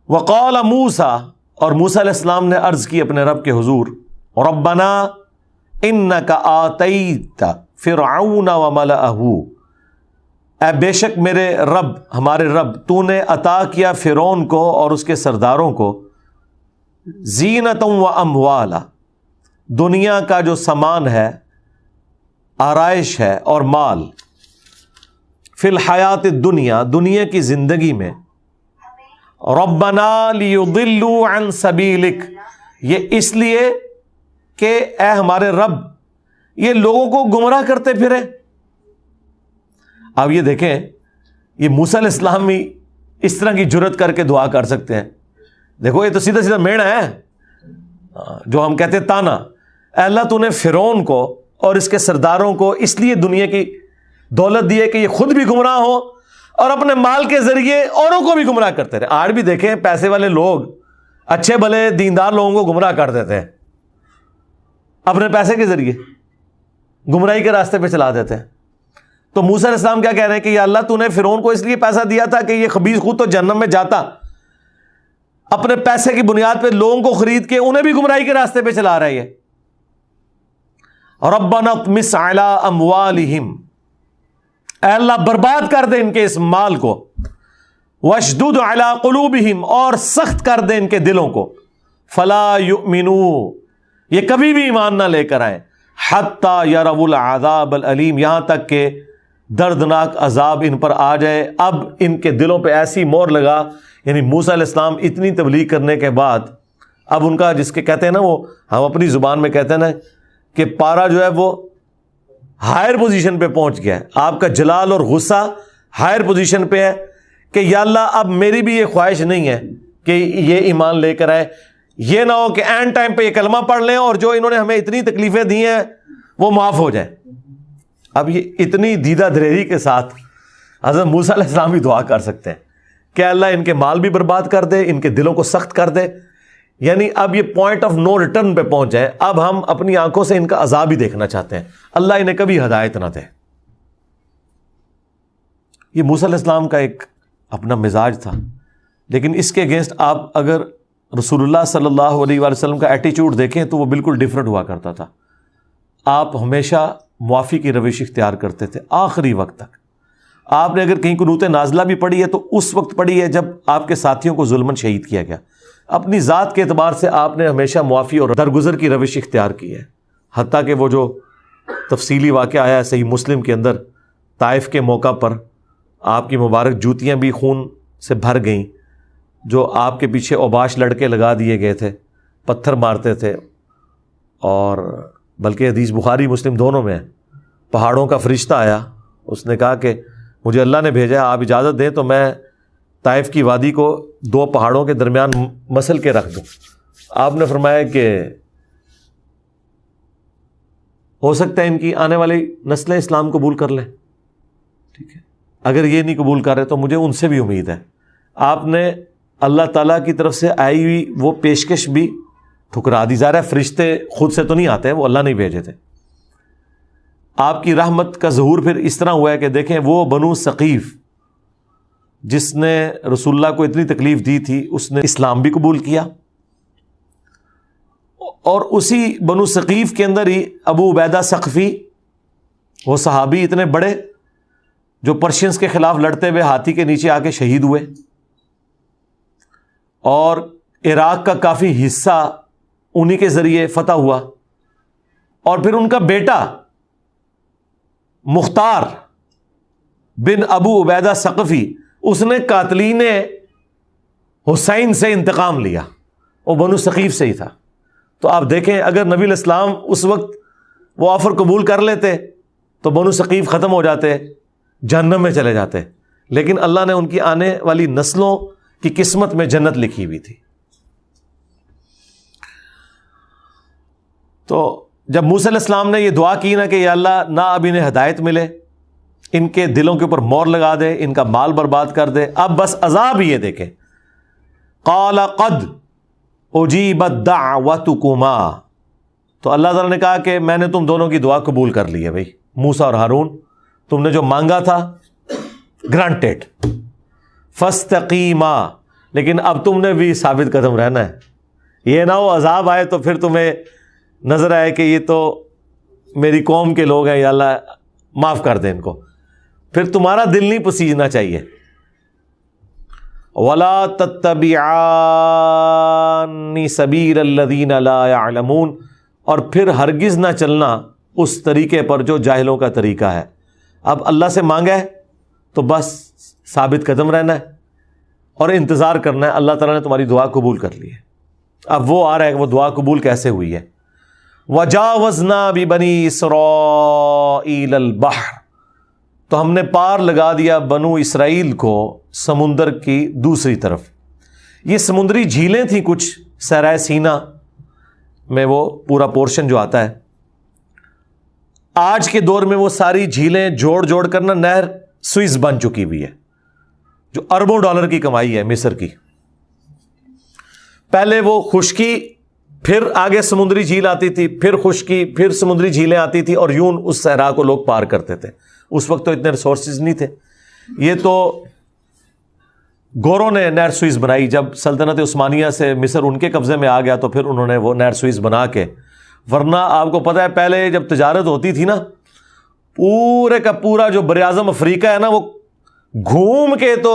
وقال موسیٰ، اور موسیٰ علیہ السلام نے عرض کی اپنے رب کے حضور، ربنا انک آتیت فرعون وملأہ، اے بے شک میرے رب، ہمارے رب، تو نے عطا کیا فرعون کو اور اس کے سرداروں کو زینتا و اموالا، دنیا کا جو سامان ہے، آرائش ہے اور مال، فی الحیات الدنیا، دنیا کی زندگی میں، ربنا لیضلوا عن سبیلک، یہ اس لیے کہ اے ہمارے رب یہ لوگوں کو گمراہ کرتے پھرے۔ اب یہ دیکھیں، یہ موسیٰ علیہ السلام بھی اس طرح کی جرت کر کے دعا کر سکتے ہیں۔ دیکھو یہ تو سیدھا سیدھا میڑ ہے جو ہم کہتے ہیں تانا، اے اللہ تو نے فرعون کو اور اس کے سرداروں کو اس لیے دنیا کی دولت دی ہے کہ یہ خود بھی گمراہ ہو اور اپنے مال کے ذریعے اوروں کو بھی گمراہ کرتے رہے۔ آج بھی دیکھیں پیسے والے لوگ اچھے بھلے دیندار لوگوں کو گمراہ کر دیتے ہیں، اپنے پیسے کے ذریعے گمراہی کے راستے پہ چلا دیتے ہیں۔ تو موسیٰ علیہ السلام کیا کہہ رہے ہیں کہ یا اللہ تو نے فرعون کو اس لیے پیسہ دیا تھا کہ یہ خبیث خود تو جہنم میں جاتا، اپنے پیسے کی بنیاد پہ لوگوں کو خرید کے انہیں بھی گمراہی کے راستے پہ چلا رہا ہے۔ ربنا اطمس علی اموالہم، اے اللہ برباد کر دے ان کے اس مال کو، واشدد علی قلوبہم، اور سخت کر دے ان کے دلوں کو، فلا یؤمنوا، یہ کبھی بھی ایمان نہ لے کر آئیں، حتی یروا العذاب العلیم، یہاں تک کہ دردناک عذاب ان پر آ جائے۔ اب ان کے دلوں پہ ایسی مور لگا، یعنی موسیٰ علیہ السلام اتنی تبلیغ کرنے کے بعد اب ان کا، جس کے کہتے ہیں نا، وہ ہم اپنی زبان میں کہتے ہیں نا کہ پارا جو ہے وہ ہائر پوزیشن پہ پہنچ گیا ہے، آپ کا جلال اور غصہ ہائر پوزیشن پہ ہے کہ یا اللہ اب میری بھی یہ خواہش نہیں ہے کہ یہ ایمان لے کر آئے، یہ نہ ہو کہ این ٹائم پہ یہ کلمہ پڑھ لیں اور جو انہوں نے ہمیں اتنی تکلیفیں دی ہیں وہ معاف ہو جائیں۔ اب یہ اتنی دیدہ دلیری کے ساتھ حضرت موسیٰ علیہ السلام بھی دعا کر سکتے ہیں کہ اللہ ان کے مال بھی برباد کر دے، ان کے دلوں کو سخت کر دے، یعنی اب یہ پوائنٹ آف نو ریٹرن پہ پہنچ جائے، اب ہم اپنی آنکھوں سے ان کا عذاب ہی دیکھنا چاہتے ہیں، اللہ انہیں کبھی ہدایت نہ دے۔ یہ موسیٰ علیہ السلام کا ایک اپنا مزاج تھا، لیکن اس کے اگینسٹ آپ اگر رسول اللہ صلی اللہ علیہ وآلہ وسلم کا ایٹیچیوڈ دیکھیں تو وہ بالکل ڈیفرنٹ ہوا کرتا تھا۔ آپ ہمیشہ معافی کی روش اختیار کرتے تھے آخری وقت تک۔ آپ نے اگر کہیں قنوت نازلہ بھی پڑھی ہے تو اس وقت پڑھی ہے جب آپ کے ساتھیوں کو ظلماً شہید کیا گیا۔ اپنی ذات کے اعتبار سے آپ نے ہمیشہ معافی اور درگزر کی روش اختیار کی ہے، حتیٰ کہ وہ جو تفصیلی واقعہ آیا ہے صحیح مسلم کے اندر، طائف کے موقع پر آپ کی مبارک جوتیاں بھی خون سے بھر گئیں، جو آپ کے پیچھے اوباش لڑکے لگا دیے گئے تھے، پتھر مارتے تھے، اور بلکہ حدیث بخاری مسلم دونوں میں ہے، پہاڑوں کا فرشتہ آیا، اس نے کہا کہ مجھے اللہ نے بھیجا ہے، آپ اجازت دیں تو میں طائف کی وادی کو دو پہاڑوں کے درمیان مسل کے رکھ دوں۔ آپ نے فرمایا کہ ہو سکتا ہے ان کی آنے والی نسلیں اسلام قبول کر لیں، ٹھیک ہے، اگر یہ نہیں قبول کر رہے تو مجھے ان سے بھی امید ہے۔ آپ نے اللہ تعالیٰ کی طرف سے آئی ہوئی وہ پیشکش بھی ٹھکرا دی۔ ظاہر ہے فرشتے خود سے تو نہیں آتے، وہ اللہ نے بھیجے تھے۔ آپ کی رحمت کا ظہور پھر اس طرح ہوا ہے کہ دیکھیں وہ بنو ثقیف جس نے رسول اللہ کو اتنی تکلیف دی تھی، اس نے اسلام بھی قبول کیا، اور اسی بنو ثقیف کے اندر ہی ابو عبیدہ ثقفی، وہ صحابی اتنے بڑے جو پرشینز کے خلاف لڑتے ہوئے ہاتھی کے نیچے آ کے شہید ہوئے، اور عراق کا کافی حصہ انہی کے ذریعے فتح ہوا، اور پھر ان کا بیٹا مختار بن ابو عبیدہ ثقفی، اس نے قاتلین حسین سے انتقام لیا، وہ بنو ثقیف سے ہی تھا۔ تو آپ دیکھیں اگر نبی علیہ السلام اس وقت وہ آفر قبول کر لیتے تو بنو ثقیف ختم ہو جاتے، جہنم میں چلے جاتے، لیکن اللہ نے ان کی آنے والی نسلوں کی قسمت میں جنت لکھی ہوئی تھی۔ تو جب موسیٰ علیہ السلام نے یہ دعا کی نا کہ یا اللہ نہ اب انہیں ہدایت ملے، ان کے دلوں کے اوپر مور لگا دے، ان کا مال برباد کر دے، اب بس عذاب ہی یہ دیکھیں۔ قال قد اجیبت دعوتکما، تو اللہ تعالیٰ نے کہا کہ میں نے تم دونوں کی دعا قبول کر لی ہے بھائی، موسیٰ اور ہارون، تم نے جو مانگا تھا گرانٹیڈ، فاستقیما، لیکن اب تم نے بھی ثابت قدم رہنا ہے. یہ نہ ہو عذاب آئے تو پھر تمہیں نظر آئے کہ یہ تو میری قوم کے لوگ ہیں، یا اللہ معاف کر دیں ان کو. پھر تمہارا دل نہیں پسیجنا چاہیے. وَلَا تَتَّبِعَانِ سَبِيلَ الَّذِينَ لَا يَعْلَمُونَ، اور پھر ہرگز نہ چلنا اس طریقے پر جو جاہلوں کا طریقہ ہے. اب اللہ سے مانگا ہے تو بس ثابت قدم رہنا ہے اور انتظار کرنا ہے. اللہ تعالیٰ نے تمہاری دعا قبول کر لی ہے. اب وہ آ رہا ہے کہ وہ دعا قبول کیسے ہوئی ہے. وَجَاوَزْنَا بِبَنِي إِسْرَائِيلَ الْبَحْرَ، تو ہم نے پار لگا دیا بنو اسرائیل کو سمندر کی دوسری طرف. یہ سمندری جھیلیں تھیں کچھ صحرائے سینا میں، وہ پورا پورشن جو آتا ہے. آج کے دور میں وہ ساری جھیلیں جوڑ جوڑ کر نا نہر سوئس بن چکی ہوئی ہے، جو اربوں ڈالر کی کمائی ہے مصر کی. پہلے وہ خشکی، پھر آگے سمندری جھیل آتی تھی، پھر خشکی، پھر سمندری جھیلیں آتی تھی، اور یوں اس صحرا کو لوگ پار کرتے تھے. اس وقت تو اتنے ریسورسز نہیں تھے. یہ تو گوروں نے نہر سوئس بنائی. جب سلطنت عثمانیہ سے مصر ان کے قبضے میں آ گیا تو پھر انہوں نے وہ نہر سوئس بنا کے، ورنہ آپ کو پتہ ہے پہلے جب تجارت ہوتی تھی نا، پورے کا پورا جو براعظم افریقہ ہے نا، وہ گھوم کے تو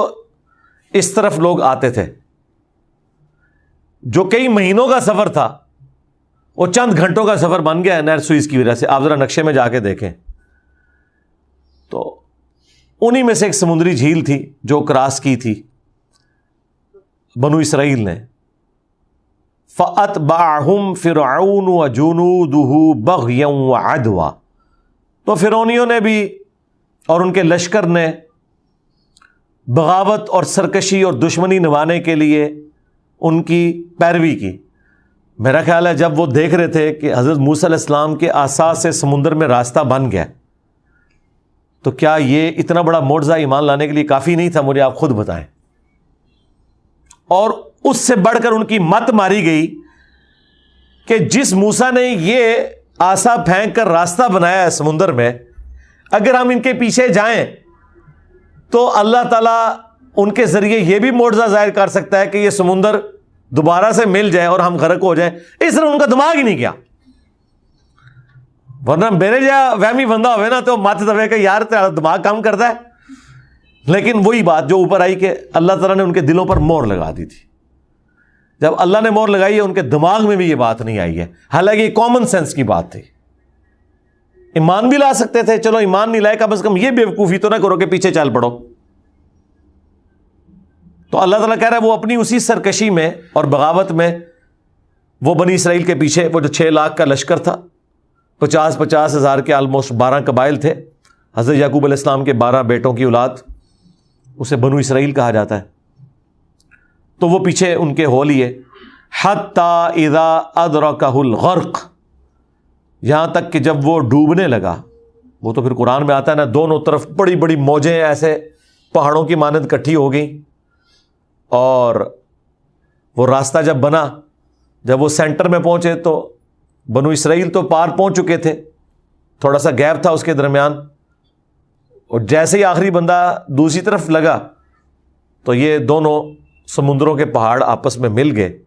اس طرف لوگ آتے تھے. جو کئی مہینوں کا سفر تھا وہ چند گھنٹوں کا سفر بن گیا ہے نہر سوئس کی وجہ سے. آپ ذرا نقشے میں جا کے دیکھیں تو انہی میں سے ایک سمندری جھیل تھی جو کراس کی تھی بنو اسرائیل نے. فَأَتْبَعَهُمْ فِرْعَوْنُ وَجُنُودُهُ بَغْيًا وَعَدْوًا، تو فرعونیوں نے بھی اور ان کے لشکر نے بغاوت اور سرکشی اور دشمنی نبھانے کے لیے ان کی پیروی کی. میرا خیال ہے جب وہ دیکھ رہے تھے کہ حضرت موسیٰ علیہ السلام کے عصا سے سمندر میں راستہ بن گیا، تو کیا یہ اتنا بڑا معجزہ ایمان لانے کے لیے کافی نہیں تھا؟ مجھے آپ خود بتائیں. اور اس سے بڑھ کر ان کی مت ماری گئی کہ جس موسیٰ نے یہ عصا پھینک کر راستہ بنایا ہے سمندر میں، اگر ہم ان کے پیچھے جائیں تو اللہ تعالیٰ ان کے ذریعے یہ بھی معجزہ ظاہر کر سکتا ہے کہ یہ سمندر دوبارہ سے مل جائے اور ہم غرق ہو جائیں. اس طرح ان کا دماغ ہی نہیں گیا. ورنہ میرے جا وہمی بندہ ہوئے نا تو مت دبے کہ یار تیرا دماغ کام کرتا ہے. لیکن وہی بات جو اوپر آئی کہ اللہ تعالیٰ نے ان کے دلوں پر مہر لگا دی تھی. جب اللہ نے مہر لگائی ہے ان کے دماغ میں بھی یہ بات نہیں آئی ہے. حالانکہ یہ کامن سینس کی بات تھی. ایمان بھی لا سکتے تھے، چلو ایمان نہیں لائے، کم از کم یہ بیوقوفی تو نہ کرو کہ پیچھے چل پڑو. تو اللہ تعالیٰ کہہ رہا ہے وہ اپنی اسی سرکشی میں اور بغاوت میں وہ بنی اسرائیل کے پیچھے، وہ جو 6 لاکھ کا لشکر تھا، 50 ہزار کے آلموسٹ 12 قبائل تھے. حضرت یعقوب علیہ السلام کے 12 بیٹوں کی اولاد، اسے بنو اسرائیل کہا جاتا ہے. تو وہ پیچھے ان کے ہو لیے. حتی اذا ادرکہ الغرق، یہاں تک کہ جب وہ ڈوبنے لگا. وہ تو پھر قرآن میں آتا ہے نا، دونوں طرف بڑی بڑی موجیں ایسے پہاڑوں کی مانند اکٹھی ہو گئیں، اور وہ راستہ جب بنا، جب وہ سینٹر میں پہنچے تو بنو اسرائیل تو پار پہنچ چکے تھے، تھوڑا سا گیپ تھا اس کے درمیان، اور جیسے ہی آخری بندہ دوسری طرف لگا تو یہ دونوں سمندروں کے پہاڑ آپس میں مل گئے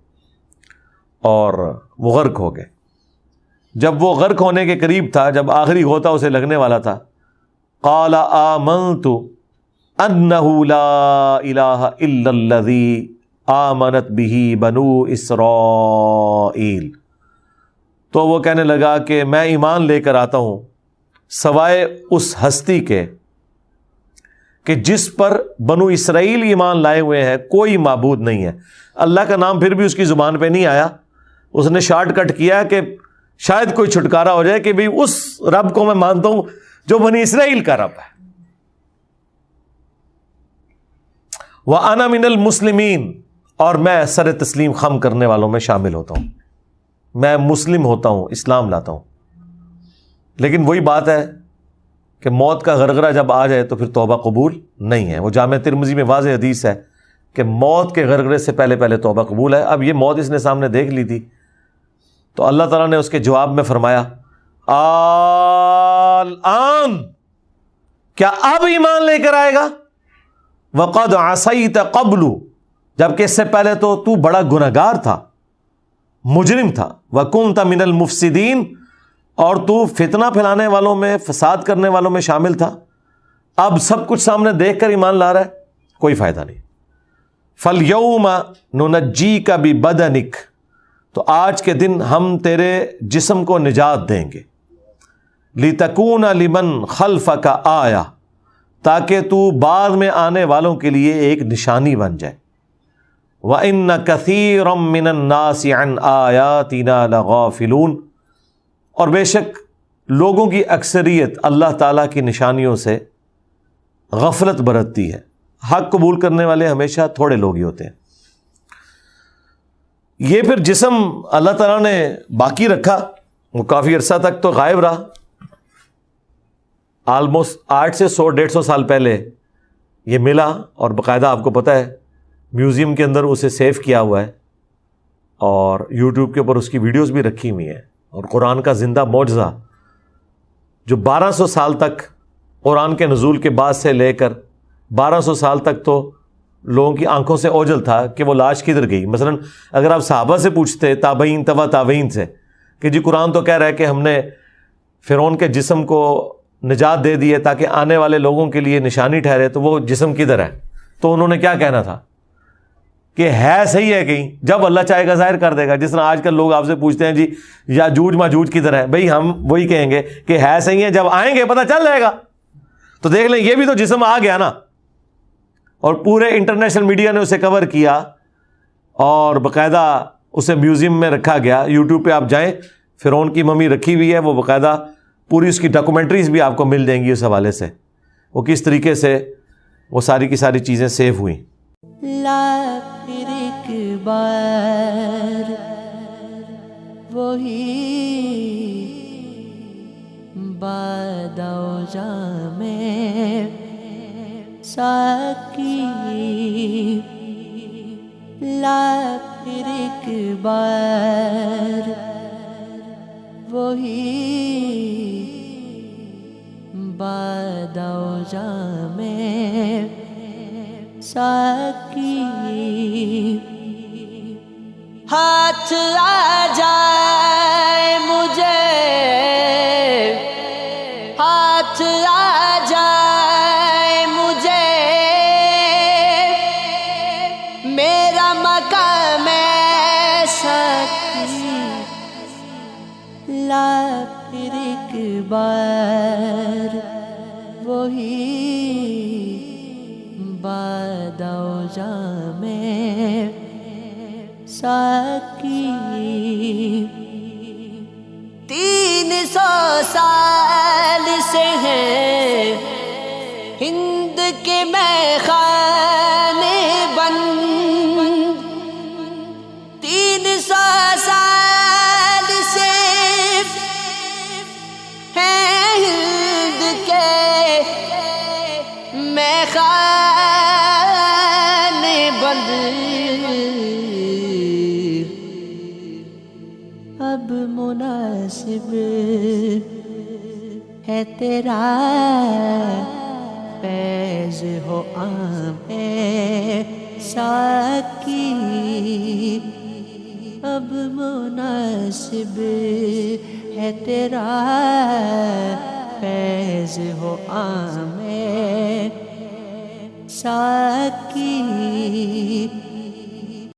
اور وہ غرق ہو گئے. جب وہ غرق ہونے کے قریب تھا، جب آخری غوطہ اسے لگنے والا تھا، قال آمنت انہ لا الہ الا الذی آمنت بہ بنو اسرائیل، تو وہ کہنے لگا کہ میں ایمان لے کر آتا ہوں سوائے اس ہستی کے کہ جس پر بنو اسرائیل ایمان لائے ہوئے ہیں کوئی معبود نہیں ہے. اللہ کا نام پھر بھی اس کی زبان پہ نہیں آیا. اس نے شارٹ کٹ کیا کہ شاید کوئی چھٹکارا ہو جائے کہ بھئی اس رب کو میں مانتا ہوں جو بنی اسرائیل کا رب ہے. وَأَنَا مِنَ الْمُسْلِمِينَ، اور میں سر تسلیم خم کرنے والوں میں شامل ہوتا ہوں، میں مسلم ہوتا ہوں، اسلام لاتا ہوں. لیکن وہی بات ہے کہ موت کا غرغرہ جب آ جائے تو پھر توبہ قبول نہیں ہے. وہ جامع ترمذی میں واضح حدیث ہے کہ موت کے غرغرے سے پہلے توبہ قبول ہے. اب یہ موت اس نے سامنے دیکھ لی تھی تو اللہ تعالیٰ نے اس کے جواب میں فرمایا الآن، کیا اب ایمان لے کر آئے گا؟ وقد عصیت قبل، جبکہ اس سے پہلے تو بڑا گنہگار تھا، مجرم تھا، وَكُنْتَ مِنَ الْمُفْسِدِينَ، اور تو فتنہ پھیلانے والوں میں، فساد کرنے والوں میں شامل تھا۔ اب سب کچھ سامنے دیکھ کر ایمان لا رہا ہے، کوئی فائدہ نہیں۔ فَالْيَوْمَ نُنَجِّيكَ بِبَدَنِكَ، تو آج کے دن ہم تیرے جسم کو نجات دیں گے، لِتَكُونَ لِمَنْ خَلْفَكَ آیَةً، تاکہ تو بعد میں آنے والوں کے لیے ایک نشانی بن جائے۔ وَإِنَّ كَثِيرًا مِّنَ النَّاسِ عَنْ آيَاتِنَا لَغَافِلُونَ، اور بے شک لوگوں کی اکثریت اللہ تعالیٰ کی نشانیوں سے غفلت برتتی ہے۔ حق قبول کرنے والے ہمیشہ تھوڑے لوگ ہی ہوتے ہیں۔ یہ پھر جسم اللہ تعالیٰ نے باقی رکھا، وہ کافی عرصہ تک تو غائب رہا، آلموسٹ 8 سے 100-150 سال پہلے یہ ملا، اور باقاعدہ آپ کو پتہ ہے میوزیم کے اندر اسے سیو کیا ہوا ہے، اور یوٹیوب کے اوپر اس کی ویڈیوز بھی رکھی ہوئی ہیں۔ اور قرآن کا زندہ معجزہ جو 1200 سال تک قرآن کے نزول کے بعد سے لے کر 1200 سال تک تو لوگوں کی آنکھوں سے اوجھل تھا کہ وہ لاش کدھر گئی۔ مثلا اگر آپ صحابہ سے پوچھتے، تابعین، تبع تابعین سے، کہ جی قرآن تو کہہ رہا ہے کہ ہم نے فرعون کے جسم کو نجات دے دی ہے تاکہ آنے والے لوگوں کے لیے نشانی ٹھہرے، تو وہ جسم کدھر ہے؟ تو انہوں نے کیا کہنا تھا کہ ہے صحیح ہے کہیں، جب اللہ چاہے گا ظاہر کر دے گا۔ جس طرح آج کل لوگ آپ سے پوچھتے ہیں جی یاجوج ماجوج کدھر ہے، بھئی ہم وہی کہیں گے کہ ہے صحیح ہے، جب آئیں گے پتہ چل جائے گا۔ تو دیکھ لیں یہ بھی تو جسم آ گیا نا، اور پورے انٹرنیشنل میڈیا نے اسے کور کیا، اور باقاعدہ اسے میوزیم میں رکھا گیا۔ یوٹیوب پہ آپ جائیں، فرعون کی ممی رکھی ہوئی ہے، وہ باقاعدہ پوری اس کی ڈاکومنٹریز بھی آپ کو مل جائیں گی اس حوالے سے، وہ کس طریقے سے وہ ساری کی ساری چیزیں سیو ہوئیں۔ لا پھر ایک بار وہی بادہ و جام ساکی، لا پھر ایک بار وہی بادہ و جام ساکی، ہاتھ آ جائے مجھے، ہاتھ آ جائے مجھے، میرا مقام ساکی، لا پھر ایک بار وہی بادہ و جام ساکی۔ 300 سال سے ہیں ہند کے میخانے بند، 300 سال سے ہیں ہند کے میخانے بند، اب مناسب ہے تیرا فیض ہو عام ساکی، اب مناسب ہے تیرا فیض ہو عام ساکی،